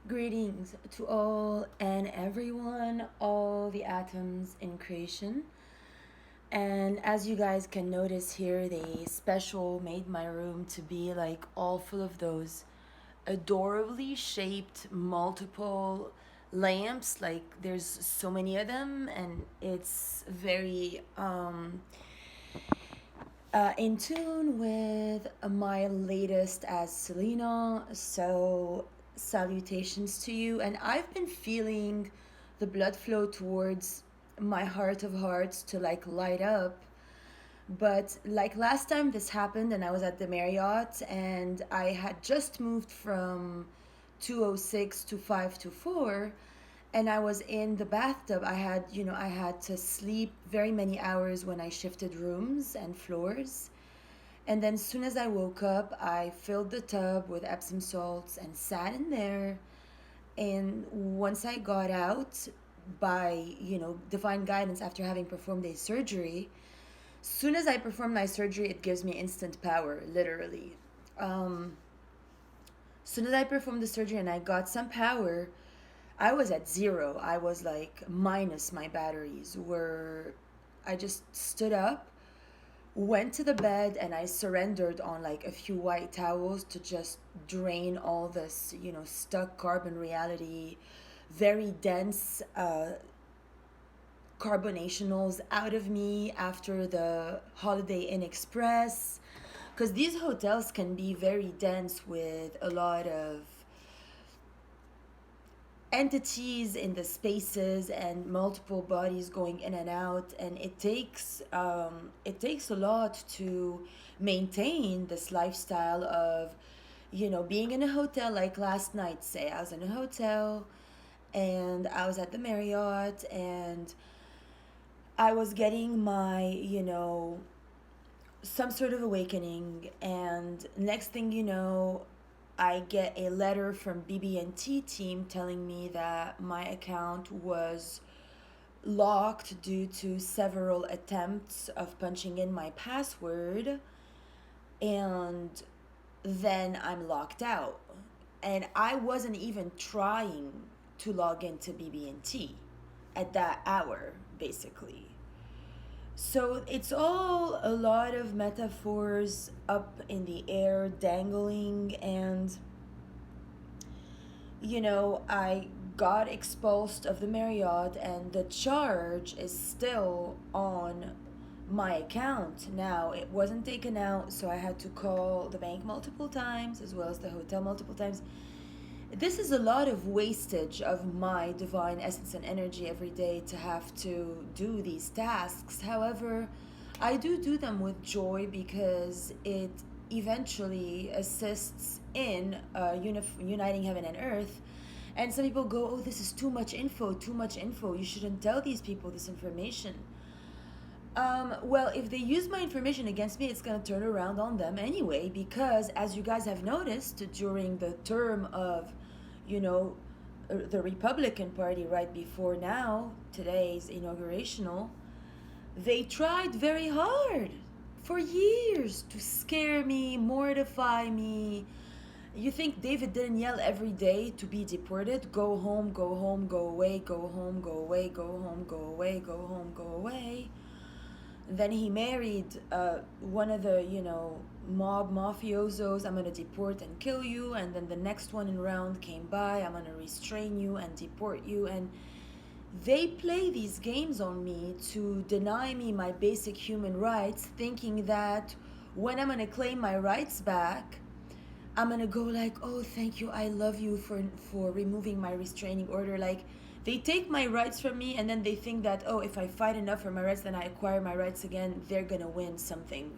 Greetings to all and everyone, all the atoms in creation. And as you guys can notice here, they special made my room to be like all full of those adorably shaped multiple lamps. Like there's so many of them, and it's very in tune with my latest as Selena. So, salutations to you. And I've been feeling the blood flow towards my heart of hearts to like light up. But like last time this happened, and I was at the Marriott, and I had just moved from 206 to 524, and I was in the bathtub. I had to sleep very many hours when I shifted rooms and floors. And then, as soon as I woke up, I filled the tub with Epsom salts and sat in there. And once I got out, by divine guidance, after having performed a surgery, soon as I perform my surgery, it gives me instant power, literally. Um, soon as I performed the surgery and I got some power, I was at zero. I was like minus my batteries. Were I just stood up, went to the bed, and I surrendered on like a few white towels to just drain all this, stuck carbon reality, very dense carbonationals out of me after the Holiday Inn Express. Because these hotels can be very dense with a lot of entities in the spaces and multiple bodies going in and out, and it takes a lot to maintain this lifestyle of being in a hotel. Like last night, say I was in a hotel and I was at the Marriott, and I was getting my some sort of awakening, and next thing you know, I get a letter from BB&T team telling me that my account was locked due to several attempts of punching in my password, and then I'm locked out. And I wasn't even trying to log into BB&T at that hour, basically. So it's all a lot of metaphors up in the air, dangling, and I got expulsed of the Marriott, and the charge is still on my account. Now, it wasn't taken out, so I had to call the bank multiple times as well as the hotel multiple times. This is a lot of wastage of my divine essence and energy every day to have to do these tasks. However, I do them with joy because it eventually assists in uniting heaven and earth. And some people go, oh, this is too much info, too much info. You shouldn't tell these people this information. Well, if they use my information against me, it's going to turn around on them anyway, because as you guys have noticed during the term of, you know, the Republican Party right before now, today's inaugurational, they tried very hard for years to scare me, mortify me. You think David didn't yell every day to be deported? Go home, go home, go away, go home, go away, go home, go away, go home, go away. Then he married one of the, mob mafiosos. I'm gonna deport and kill you. And then the next one in round came by. I'm gonna restrain you and deport you. And they play these games on me to deny me my basic human rights, thinking that when I'm gonna claim my rights back, I'm gonna go like, oh, thank you, I love you for removing my restraining order. Like, they take my rights from me, and then they think that, oh, if I fight enough for my rights, then I acquire my rights again. They're gonna win something,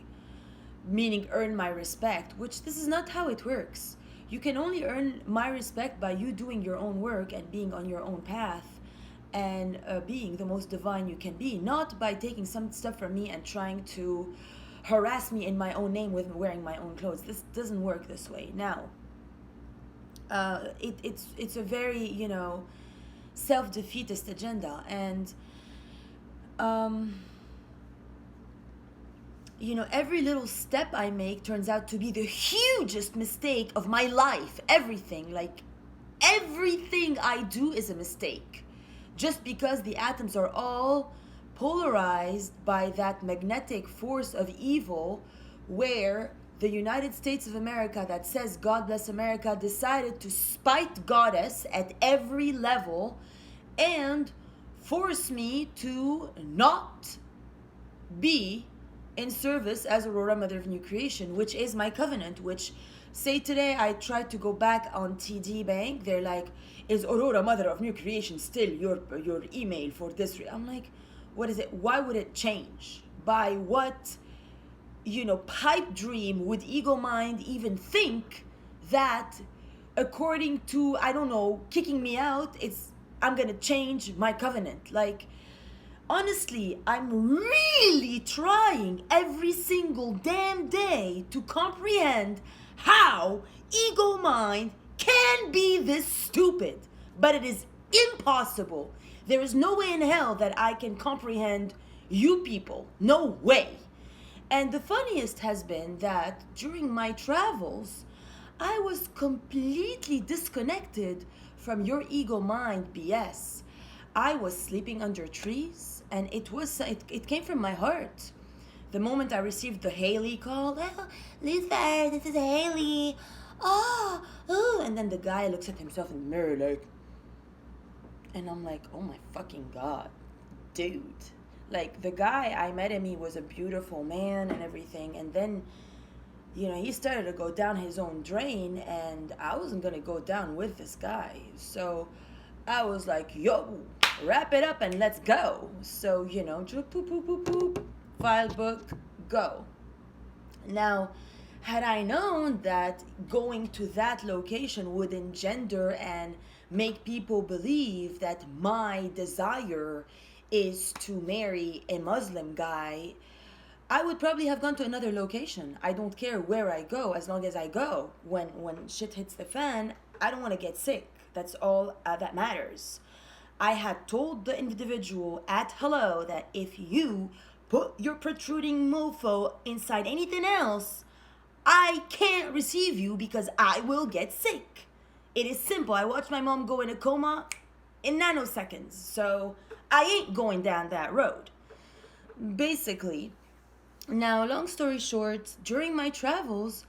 meaning earn my respect. Which this is not how it works. You can only earn my respect by you doing your own work and being on your own path, and being the most divine you can be, not by taking some stuff from me and trying to harass me in my own name with wearing my own clothes. This doesn't work this way. Now, it's a very self-defeatist agenda, and um, every little step I make turns out to be the hugest mistake of my life. Everything, like everything I do is a mistake. Just because the atoms are all polarized by that magnetic force of evil, where the United States of America, that says God bless America, decided to spite Goddess at every level and force me to not be in service as Aurora Mother of New Creation, which is my covenant. Which, say today I tried to go back on TD Bank, they're like, is Aurora Mother of New Creation still your email for this? I'm like, what is it? Why would it change? By what, pipe dream would Ego Mind even think that, according to, I don't know, kicking me out, I'm gonna change my covenant? Like, honestly, I'm really trying every single damn day to comprehend how Ego Mind can be this stupid. But it is impossible. There is no way in hell that I can comprehend you people. No way. And the funniest has been that during my travels, I was completely disconnected from your Ego Mind BS. I was sleeping under trees, and it came from my heart. The moment I received the Haley call, oh, Luther, this is Haley. Oh, ooh. And then the guy looks at himself in the mirror like, and I'm like, oh my fucking God, dude. Like, the guy, I met him, he was a beautiful man and everything, and then, he started to go down his own drain, and I wasn't gonna go down with this guy. So I was like, yo, wrap it up and let's go. So, poop, poop, poop, poop, file book, go. Now, had I known that going to that location would engender and make people believe that my desire is to marry a Muslim guy, I would probably have gone to another location. I don't care where I go, as long as I go. When shit hits the fan, I don't want to get sick. That's all that matters. I had told the individual at hello that if you put your protruding mofo inside anything else, I can't receive you because I will get sick. It is simple. I watched my mom go in a coma in nanoseconds, so I ain't going down that road. Basically, now, long story short, during my travels,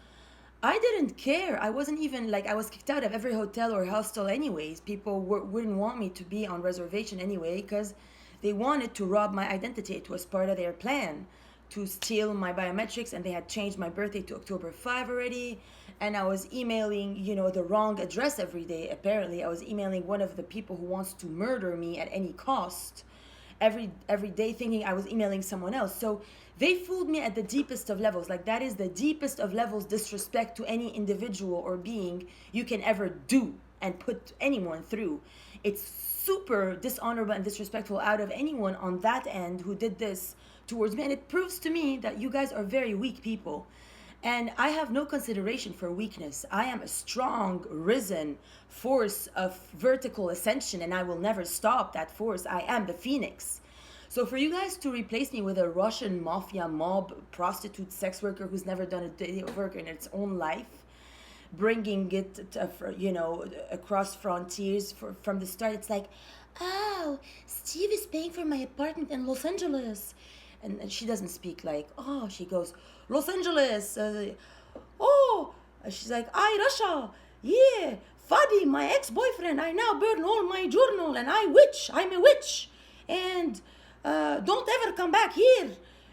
I didn't care. I wasn't even, I was kicked out of every hotel or hostel anyways. People wouldn't want me to be on reservation anyway because they wanted to rob my identity. It was part of their plan to steal my biometrics, and they had changed my birthday to October 5 already. And I was emailing, the wrong address every day, apparently. I was emailing one of the people who wants to murder me at any cost every day, thinking I was emailing someone else. So they fooled me at the deepest of levels. That is the deepest of levels disrespect to any individual or being you can ever do and put anyone through. It's super dishonorable and disrespectful out of anyone on that end who did this towards me. And it proves to me that you guys are very weak people. And I have no consideration for weakness. I am a strong, risen force of vertical ascension, and I will never stop that force. I am the phoenix. So for you guys to replace me with a Russian mafia mob prostitute sex worker who's never done a day of work in its own life, bringing it across frontiers from the start, it's like, oh, Steve is paying for my apartment in Los Angeles. And she doesn't speak she goes, Los Angeles, she's like, Russia, yeah, Fadi, my ex-boyfriend, I now burn all my journal, and I'm a witch, and don't ever come back here.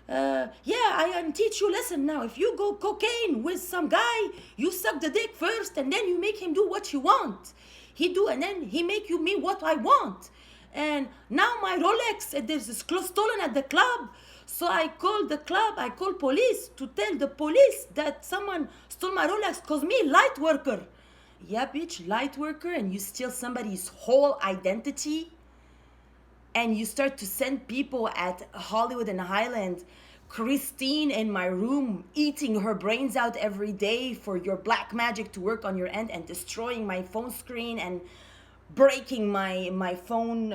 I can teach you lesson now. If you go cocaine with some guy, you suck the dick first, and then you make him do what you want. And then he make me what I want. And now my Rolex, there's stolen at the club. So I called the club, I called police to tell the police that someone stole my Rolex, cause me, light worker. Yeah, bitch, light worker, and you steal somebody's whole identity? And you start to send people at Hollywood and Highland, Christine in my room, eating her brains out every day for your black magic to work on your end and destroying my phone screen and breaking my phone,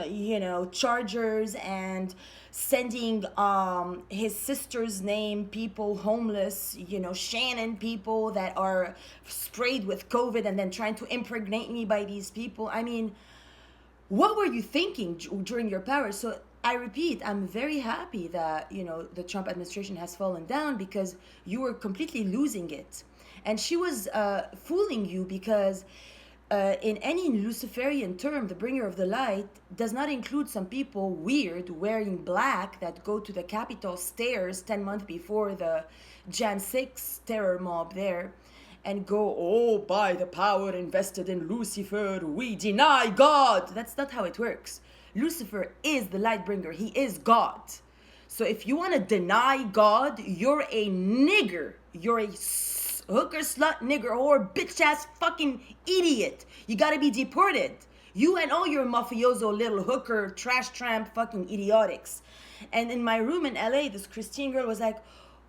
chargers, and sending his sister's name, people homeless, Shannon, people that are sprayed with COVID and then trying to impregnate me by these people. I mean, what were you thinking during your power? So I repeat, I'm very happy that the Trump administration has fallen down, because you were completely losing it. And she was fooling you, because in any Luciferian term, the bringer of the light does not include some people weird wearing black that go to the Capitol stairs 10 months before the Jan 6 terror mob there and go, oh, by the power invested in Lucifer, we deny God. That's not how it works. Lucifer is the light bringer. He is God. So if you want to deny God, you're a nigger. You're a hooker, slut, nigger, whore, bitch ass fucking idiot. You gotta be deported. You and all your mafioso little hooker, trash tramp, fucking idiotics. And in my room in LA, this Christian girl was like,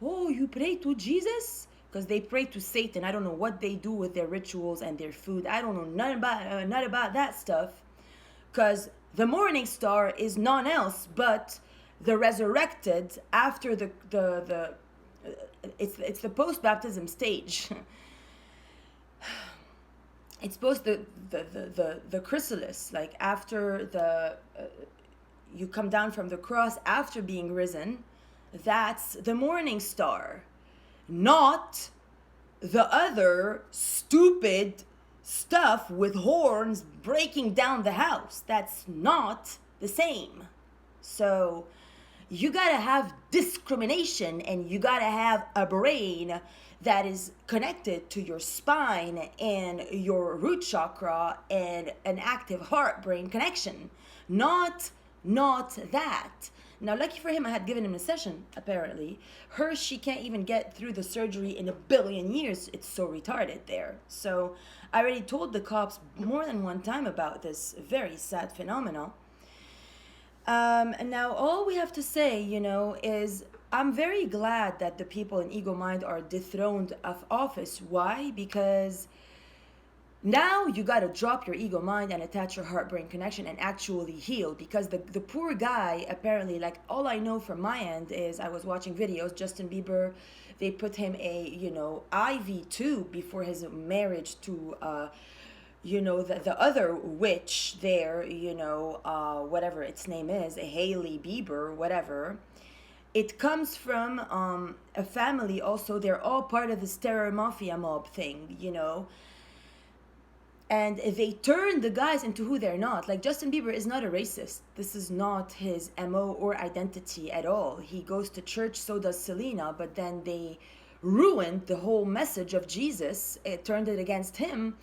oh, you pray to Jesus? Because they pray to Satan. I don't know what they do with their rituals and their food. I don't know none about that stuff. Because the morning star is none else but the resurrected after the it's the post baptism stage. It's post the chrysalis, like after the you come down from the cross after being risen. That's the morning star, not the other stupid stuff with horns breaking down the house. That's not the same. So you gotta have discrimination, and you gotta have a brain that is connected to your spine and your root chakra and an active heart-brain connection. Not that. Now, lucky for him, I had given him a session, apparently. She can't even get through the surgery in 1 billion years. It's so retarded there. So I already told the cops more than one time about this very sad phenomenon. And now all we have to say, is I'm very glad that the people in Ego Mind are dethroned of office. Why? Because now you got to drop your ego mind and attach your heart-brain connection and actually heal. Because the poor guy, apparently, like, all I know from my end is I was watching videos, Justin Bieber, they put him a, IV tube before his marriage to, the other witch there, whatever its name is, Hailey Bieber, whatever. It comes from a family also. They're all part of this terror mafia mob thing, And they turn the guys into who they're not. Like, Justin Bieber is not a racist. This is not his MO or identity at all. He goes to church, so does Selena, but then they ruined the whole message of Jesus. It turned it against him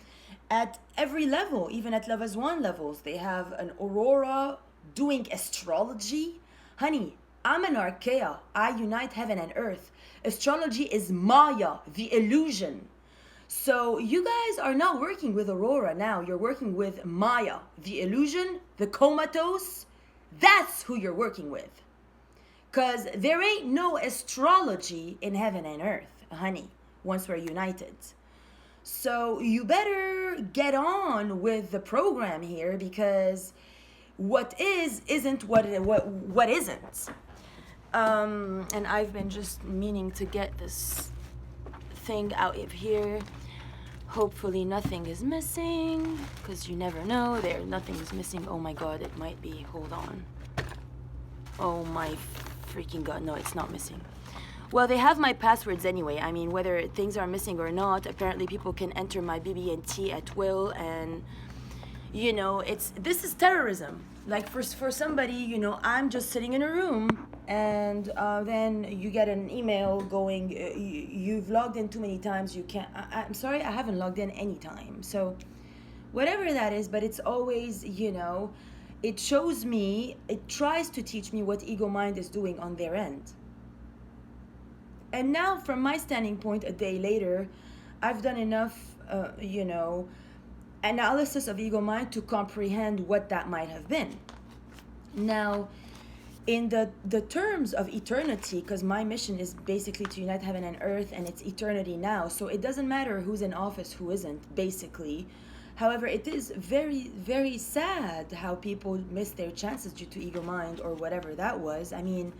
at every level, even at Love as One levels. They have an Aurora doing astrology. Honey, I'm an Archaea. I unite heaven and earth. Astrology is Maya, the illusion. So you guys are not working with Aurora now. You're working with Maya, the illusion, the comatose. That's who you're working with. Because there ain't no astrology in heaven and earth, honey, once we're united. So you better get on with the program here, because what is isn't what isn't. And I've been just meaning to get this thing out of here. Hopefully nothing is missing, because you never know. Nothing is missing. Oh my god, it might be. Hold on. Oh my freaking god. No, it's not missing. Well, they have my passwords anyway. I mean, whether things are missing or not, apparently people can enter my BB&T at will, and this is terrorism. Like, for somebody, I'm just sitting in a room, and then you get an email going, you've logged in too many times, you can't. I'm sorry, I haven't logged in any time. So whatever that is, but it's always, it shows me, it tries to teach me what Ego Mind is doing on their end. And now, from my standing point, a day later, I've done enough, analysis of Ego Mind to comprehend what that might have been. Now, in the terms of eternity, because my mission is basically to unite heaven and earth, and it's eternity now, so it doesn't matter who's in office, who isn't, basically. However, it is very, very sad how people miss their chances due to ego mind or whatever that was. I mean,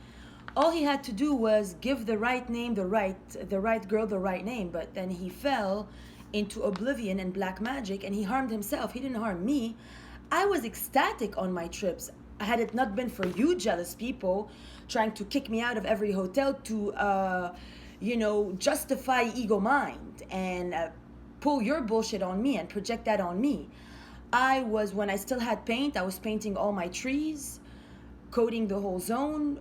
all he had to do was give the right name, the right girl the right name, but then he fell into oblivion and black magic and he harmed himself. He didn't harm me. I was ecstatic on my trips. Had it not been for you jealous people trying to kick me out of every hotel to justify ego mind and pull your bullshit on me and project that on me. When I still had paint, I was painting all my trees, coating the whole zone,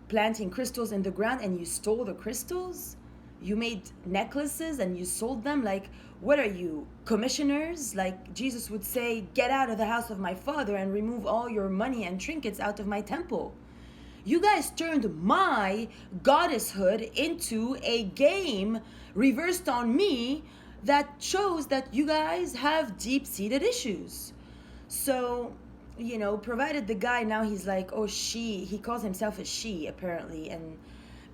planting crystals in the ground, and you stole the crystals? You made necklaces and you sold them? Like, what are you, commissioners? Like Jesus would say, get out of the house of my father and remove all your money and trinkets out of my temple. You guys turned my goddesshood into a game reversed on me that shows that you guys have deep-seated issues. So, provided the guy now he's like, oh, he calls himself a she, apparently, and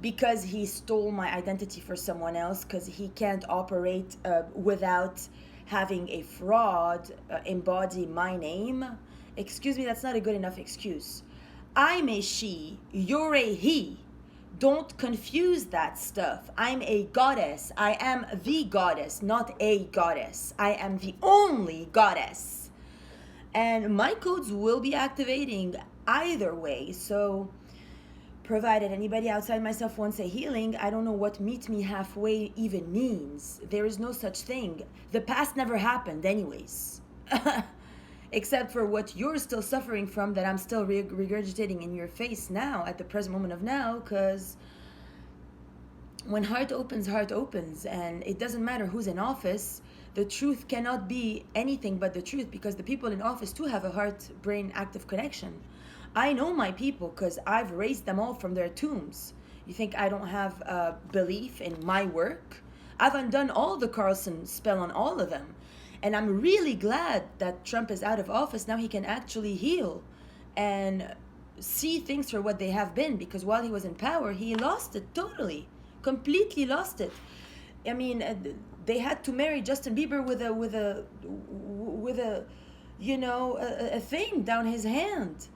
because he stole my identity for someone else, because he can't operate without having a fraud embody my name. Excuse me, that's not a good enough excuse. I'm a she, you're a he. Don't confuse that stuff. I'm a goddess. I am the goddess, not a goddess. I am the only goddess. And my codes will be activating either way. So, provided anybody outside myself wants a healing, I don't know what meet me halfway even means. There is no such thing. The past never happened, anyways. Except for what you're still suffering from that I'm still regurgitating in your face now, at the present moment of now, because when heart opens, and it doesn't matter who's in office, the truth cannot be anything but the truth, because the people in office too have a heart-brain active connection. I know my people because I've raised them all from their tombs. You think I don't have belief in my work? I've undone all the Carlson spell on all of them. And I'm really glad that Trump is out of office. Now he can actually heal and see things for what they have been, because while he was in power, he lost it totally, completely lost it. I mean, they had to marry Justin Bieber with a thing down his hand.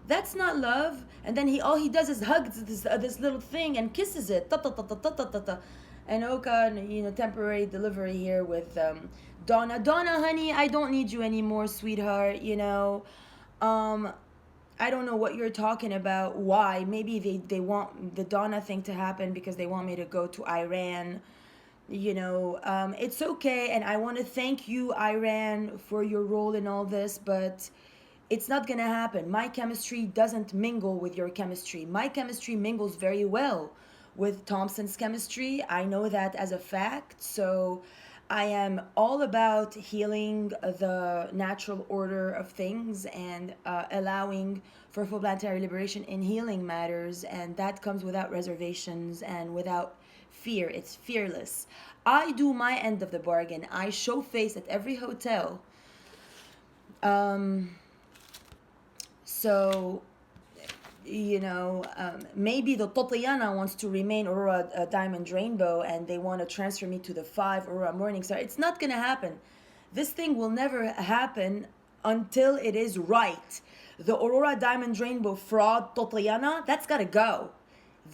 That's not love. And then all he does is hug this little thing and kisses it. Ta ta ta ta ta ta ta ta. And Oka, temporary delivery here with Donna, honey, I don't need you anymore, sweetheart. I don't know what you're talking about. Why? Maybe they want the Donna thing to happen because they want me to go to Iran. It's okay, and I want to thank you, Iran, for your role in all this, but it's not gonna happen. My chemistry doesn't mingle with your chemistry. My chemistry mingles very well with Thompson's chemistry. I know that as a fact. So I am all about healing the natural order of things and allowing for full planetary liberation in healing matters. And that comes without reservations and without fear. It's fearless. I do my end of the bargain. I show face at every hotel. So, maybe the Tatiana wants to remain Aurora Diamond Rainbow and they want to transfer me to the 5 Aurora Morning Star. It's not going to happen. This thing will never happen until it is right. The Aurora Diamond Rainbow fraud Tatiana, that's got to go.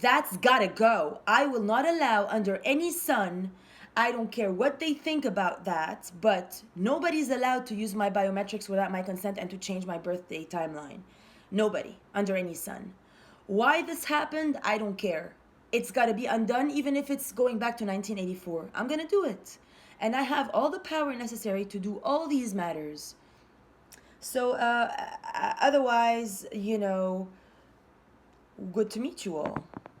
That's got to go. I will not allow under any sun. I don't care what they think about that, but nobody's allowed to use my biometrics without my consent and to change my birthday timeline. Nobody, under any sun. Why this happened, I don't care. It's got to be undone, even if it's going back to 1984. I'm going to do it. And I have all the power necessary to do all these matters. So, otherwise, good to meet you all.